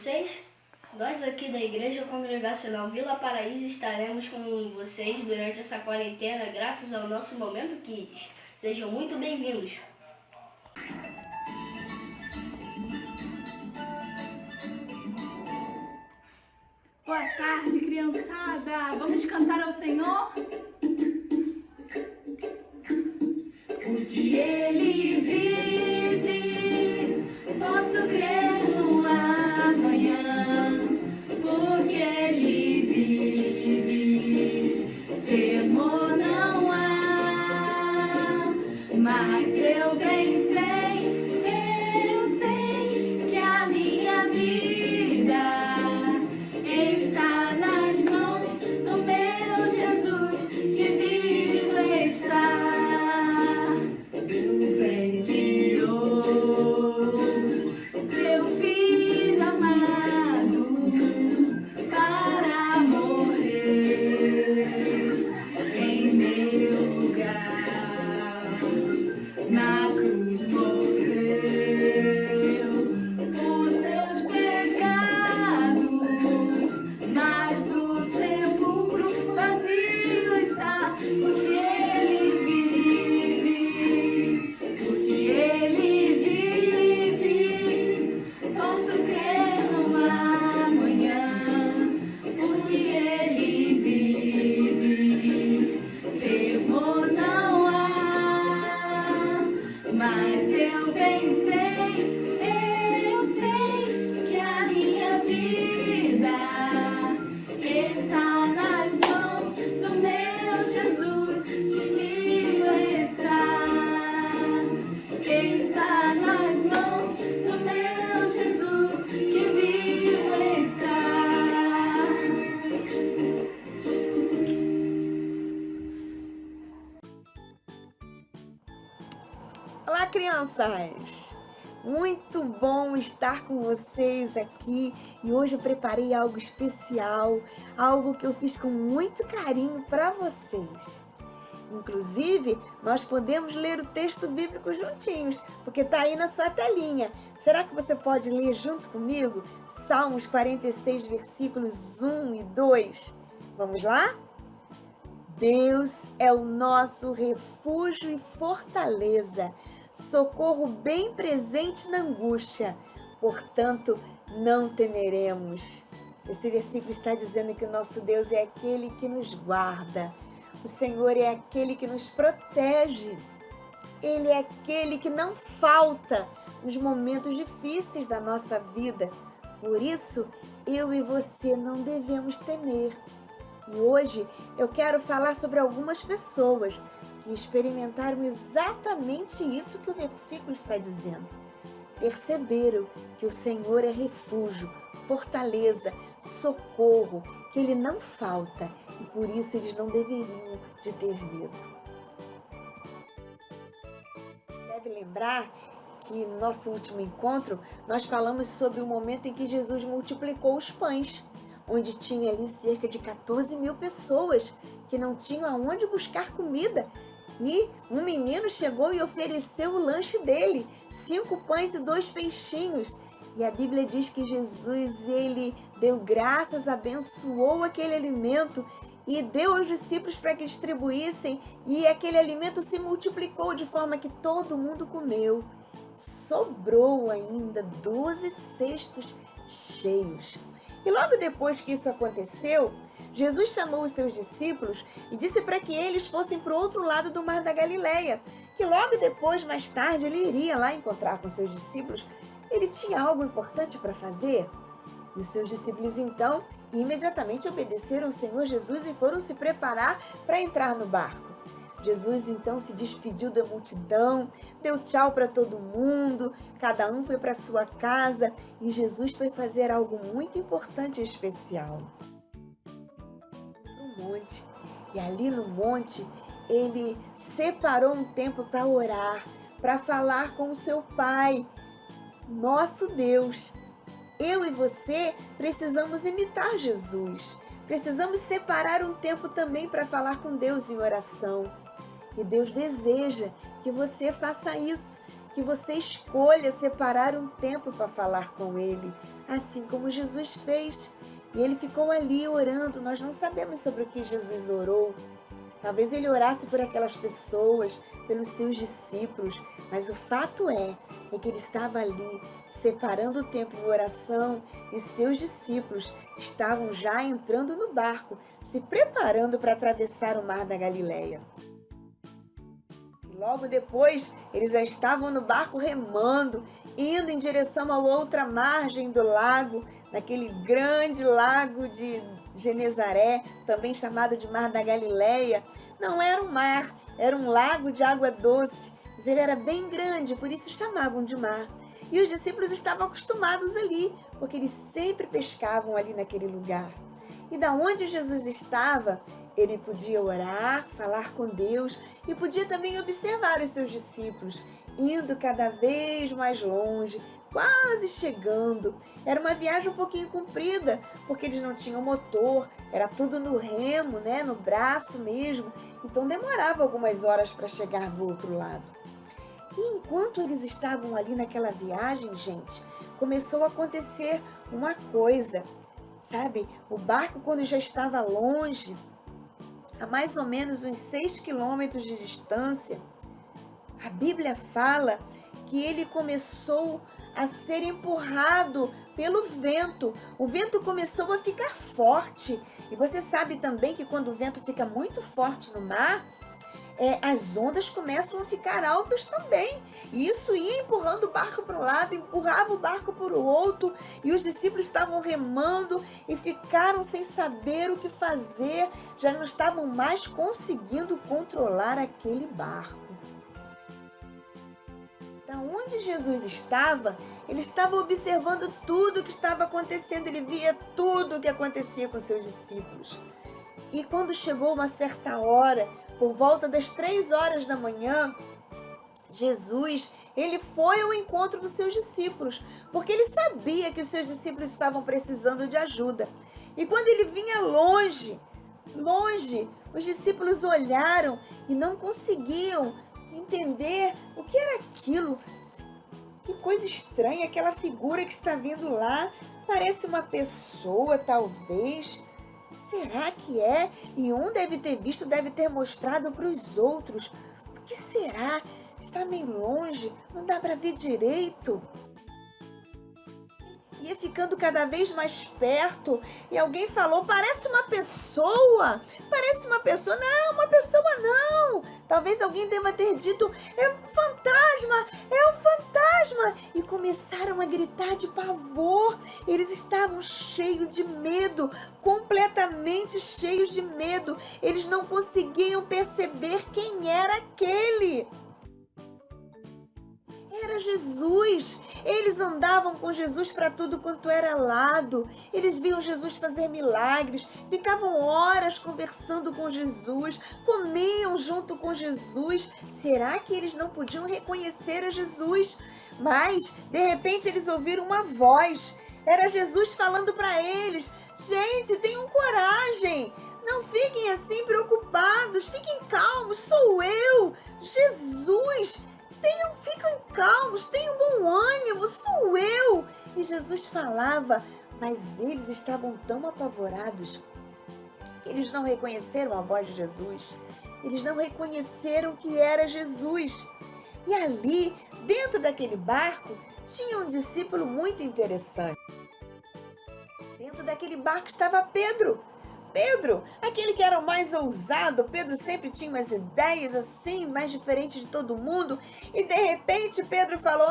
vocês? Nós aqui da Igreja Congregacional Vila Paraíso estaremos com vocês durante essa quarentena graças ao nosso Momento Kids. Sejam muito bem-vindos! Boa tarde, criançada! Vamos cantar ao Senhor? Porque Ele vive, posso crer no amanhã. Porque Ele vive, temor não há. Mas eu bem sei que a minha vida está nas mãos do meu Jesus, que vivo está. Deus enviou seu Filho amado para morrer em meu lugar. Na cruz sofreu os teus pecados, mas o sepulcro vazio está, porque Ele vive, porque Ele vive. Posso crer no amanhã, porque Ele vive. Temor não há, mas eu bem sei que a minha vida está nas mãos do meu Jesus, que vivo está. Está nas mãos do meu Jesus, que vivo está. Olá, crianças! Muito bom estar com vocês aqui e hoje eu preparei algo especial, algo que eu fiz com muito carinho para vocês. Inclusive, nós podemos ler o texto bíblico juntinhos, porque está aí na sua telinha. Será que você pode ler junto comigo? Salmos 46, versículos 1 e 2. Vamos lá? Deus é o nosso refúgio e fortaleza, socorro bem presente na angústia, portanto não temeremos. Esse versículo está dizendo que o nosso Deus é aquele que nos guarda, o Senhor é aquele que nos protege, Ele é aquele que não falta nos momentos difíceis da nossa vida. Por isso, eu e você não devemos temer. E hoje eu quero falar sobre algumas pessoas que experimentaram exatamente isso que o versículo está dizendo. Perceberam que o Senhor é refúgio, fortaleza, socorro, que Ele não falta e por isso eles não deveriam de ter medo. Deve lembrar que no nosso último encontro nós falamos sobre o momento em que Jesus multiplicou os pães, onde tinha ali cerca de 14 mil pessoas que não tinham aonde buscar comida. E um menino chegou e ofereceu o lanche dele, 5 pães e 2 peixinhos. E a Bíblia diz que Jesus, ele deu graças, abençoou aquele alimento e deu aos discípulos para que distribuíssem. E aquele alimento se multiplicou de forma que todo mundo comeu. Sobrou ainda 12 cestos cheios. E logo depois que isso aconteceu, Jesus chamou os seus discípulos e disse para que eles fossem para o outro lado do Mar da Galileia, que logo depois, mais tarde, ele iria lá encontrar com seus discípulos. Ele tinha algo importante para fazer. E os seus discípulos, então, imediatamente obedeceram ao Senhor Jesus e foram se preparar para entrar no barco. Jesus, então, se despediu da multidão, deu tchau para todo mundo, cada um foi para sua casa e Jesus foi fazer algo muito importante e especial. No monte. E ali no monte, ele separou um tempo para orar, para falar com o seu Pai, nosso Deus. Eu e você precisamos imitar Jesus. Precisamos separar um tempo também para falar com Deus em oração. E Deus deseja que você faça isso, que você escolha separar um tempo para falar com Ele, assim como Jesus fez. E ele ficou ali orando. Nós não sabemos sobre o que Jesus orou. Talvez ele orasse por aquelas pessoas, pelos seus discípulos, mas o fato é que ele estava ali, separando o tempo em oração, e seus discípulos estavam já entrando no barco, se preparando para atravessar o mar da Galileia. E logo depois, eles já estavam no barco remando, indo em direção à outra margem do lago, naquele grande lago de Genezaré, também chamado de Mar da Galileia. Não era um mar, era um lago de água doce, mas ele era bem grande, por isso chamavam de mar. E os discípulos estavam acostumados ali, porque eles sempre pescavam ali naquele lugar. E da onde Jesus estava, ele podia orar, falar com Deus e podia também observar os seus discípulos, indo cada vez mais longe, quase chegando. Era uma viagem um pouquinho comprida, porque eles não tinham motor, era tudo no remo, né, no braço mesmo, então demorava algumas horas para chegar do outro lado. E enquanto eles estavam ali naquela viagem, gente, começou a acontecer uma coisa, sabe? O barco, quando já estava longe, a mais ou menos uns 6 quilômetros de distância, a Bíblia fala que ele começou a ser empurrado pelo vento. O vento começou a ficar forte. E você sabe também que quando o vento fica muito forte no mar, as ondas começam a ficar altas também. E isso ia empurrando o barco para um lado, empurrava o barco para o outro. E os discípulos estavam remando e ficaram sem saber o que fazer. Já não estavam mais conseguindo controlar aquele barco. Da onde Jesus estava, ele estava observando tudo o que estava acontecendo. Ele via tudo o que acontecia com seus discípulos. E quando chegou uma certa hora, por volta das 3 horas da manhã, Jesus, ele foi ao encontro dos seus discípulos, porque ele sabia que os seus discípulos estavam precisando de ajuda. E quando ele vinha longe, os discípulos olharam e não conseguiam entender o que era aquilo. Que coisa estranha, aquela figura que está vindo lá. Parece uma pessoa, talvez. Será que é? E um deve ter visto, deve ter mostrado para os outros. O que será? Está meio longe, não dá para ver direito. Ia ficando cada vez mais perto e alguém falou, parece uma pessoa. Parece uma pessoa. Não, uma pessoa não. Talvez alguém deva ter dito, é um fantasma, é um fantasma. E começaram a gritar de pavor. Eles estavam cheios de medo, completamente cheios de medo. Eles não conseguiam perceber quem era aquele. Era Jesus. Eles andavam com Jesus para tudo quanto era lado. Eles viam Jesus fazer milagres, ficavam horas conversando com Jesus, comiam junto com Jesus. Será que eles não podiam reconhecer a Jesus? Mas, de repente, eles ouviram uma voz. Era Jesus falando para eles, gente, tenham coragem. Não fiquem assim preocupados, fiquem calmos, sou eu, Jesus. Fiquem calmos, tenham bom ânimo, sou eu. E Jesus falava, mas eles estavam tão apavorados que eles não reconheceram a voz de Jesus. Eles não reconheceram que era Jesus. E ali, dentro daquele barco, tinha um discípulo muito interessante. Dentro daquele barco estava Pedro. Pedro, aquele que era o mais ousado. Pedro sempre tinha umas ideias assim, mais diferentes de todo mundo. E de repente Pedro falou,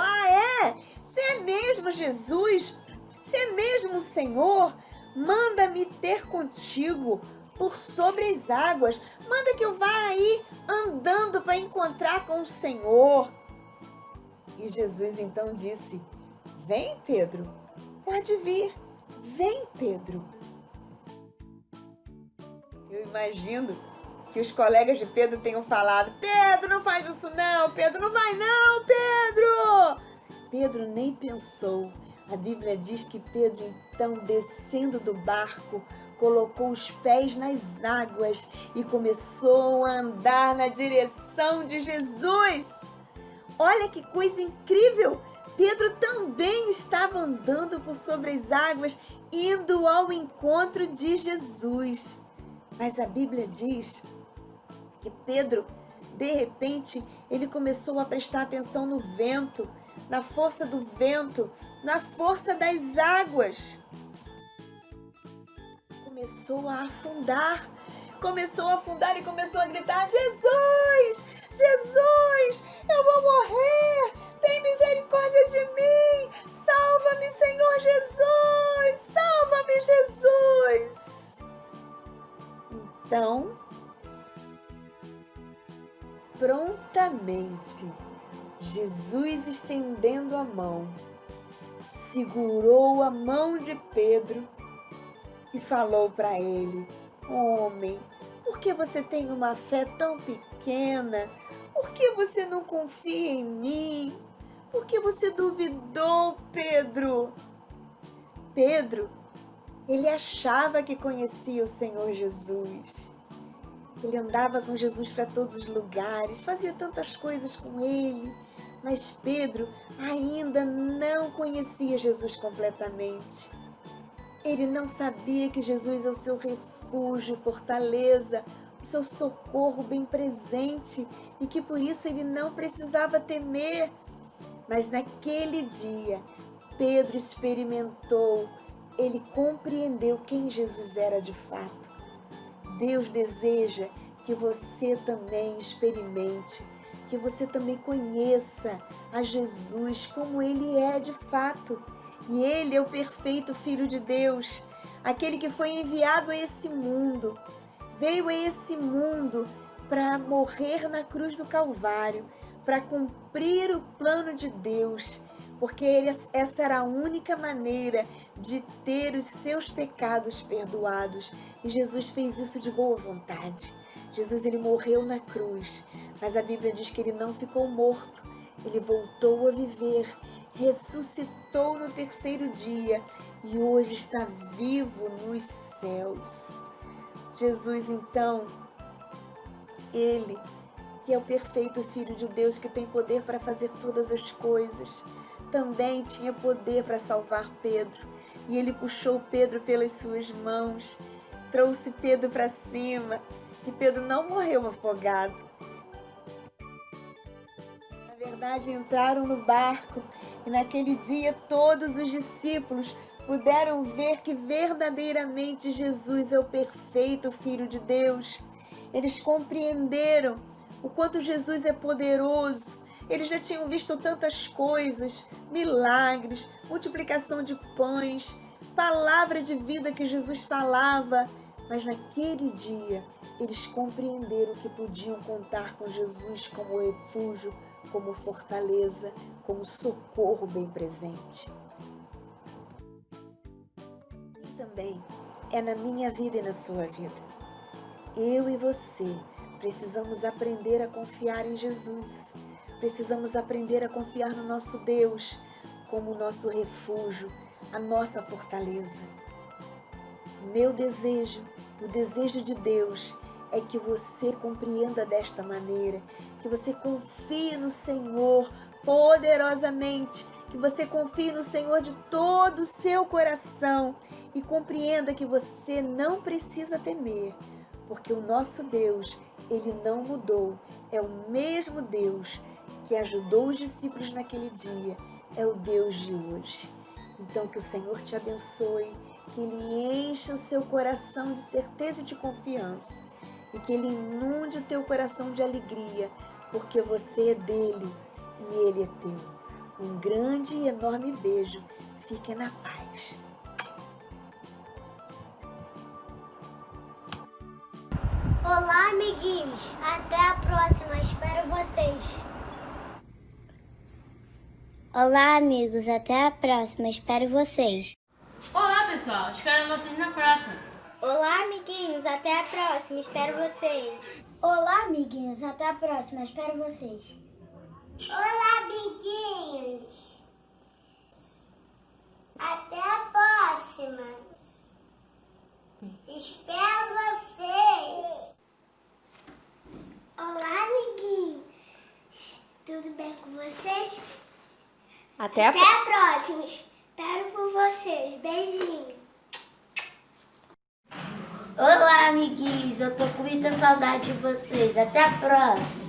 você é mesmo Jesus? Você é mesmo o Senhor? Manda-me ter contigo por sobre as águas. Manda que eu vá aí andando para encontrar com o Senhor. E Jesus então disse, vem Pedro, pode vir, vem Pedro. Eu imagino que os colegas de Pedro tenham falado, Pedro, não faz isso não, Pedro, não vai não, Pedro! Pedro nem pensou. A Bíblia diz que Pedro, então, descendo do barco, colocou os pés nas águas e começou a andar na direção de Jesus. Olha que coisa incrível! Pedro também estava andando por sobre as águas, indo ao encontro de Jesus. Mas a Bíblia diz que Pedro, de repente, ele começou a prestar atenção no vento, na força do vento, na força das águas. Começou a afundar e começou a gritar: Jesus! Jesus! Eu vou morrer! Tem misericórdia de mim! Salva-me, Senhor Jesus! Salva-me, Jesus! Então, prontamente, Jesus, estendendo a mão, segurou a mão de Pedro e falou para ele: Homem, por que você tem uma fé tão pequena? Por que você não confia em mim? Por que você duvidou, Pedro? Pedro, ele achava que conhecia o Senhor Jesus. Ele andava com Jesus para todos os lugares, fazia tantas coisas com ele. Mas Pedro ainda não conhecia Jesus completamente. Ele não sabia que Jesus é o seu refúgio, fortaleza, o seu socorro bem presente e que por isso ele não precisava temer. Mas naquele dia, Pedro experimentou, ele compreendeu quem Jesus era de fato. Deus deseja que você também experimente, que você também conheça a Jesus como ele é de fato. E ele é o perfeito Filho de Deus, aquele que foi enviado a esse mundo. Veio a esse mundo para morrer na cruz do Calvário, para cumprir o plano de Deus, porque essa era a única maneira de ter os seus pecados perdoados. E Jesus fez isso de boa vontade. Jesus, ele morreu na cruz, mas a Bíblia diz que ele não ficou morto. Ele voltou a viver, ressuscitou no terceiro dia e hoje está vivo nos céus. Jesus, então, ele que é o perfeito Filho de Deus, que tem poder para fazer todas as coisas, também tinha poder para salvar Pedro. E ele puxou Pedro pelas suas mãos, trouxe Pedro para cima e Pedro não morreu afogado. Na verdade, entraram no barco e naquele dia todos os discípulos puderam ver que verdadeiramente Jesus é o perfeito Filho de Deus. Eles compreenderam o quanto Jesus é poderoso. Eles já tinham visto tantas coisas, milagres, multiplicação de pães, palavra de vida que Jesus falava. Mas naquele dia, eles compreenderam que podiam contar com Jesus como refúgio, como fortaleza, como socorro bem presente. E também é na minha vida e na sua vida. Eu e você precisamos aprender a confiar em Jesus. Precisamos aprender a confiar no nosso Deus como o nosso refúgio, a nossa fortaleza. Meu desejo, o desejo de Deus, é que você compreenda desta maneira, que você confie no Senhor poderosamente, que você confie no Senhor de todo o seu coração e compreenda que você não precisa temer, porque o nosso Deus, ele não mudou, é o mesmo Deus que ajudou os discípulos naquele dia, é o Deus de hoje. Então que o Senhor te abençoe, que Ele encha o seu coração de certeza e de confiança e que Ele inunde o teu coração de alegria, porque você é dele e Ele é teu. Um grande e enorme beijo. Fiquem na paz. Olá, amiguinhos. Até a próxima. Espero vocês. Olá, amigos. Até a próxima. Espero vocês. Olá, pessoal. Espero vocês na próxima. Olá, amiguinhos. Até a próxima. Espero vocês. Olá, amiguinhos. Até a próxima. Espero vocês. Olá, amiguinhos. Até a próxima. Espero vocês. Olá, amiguinhos. Tudo bem com vocês? Até Até a Até a próxima. Espero por vocês. Beijinho. Olá, amiguinhos. Eu tô com muita saudade de vocês. Até a próxima.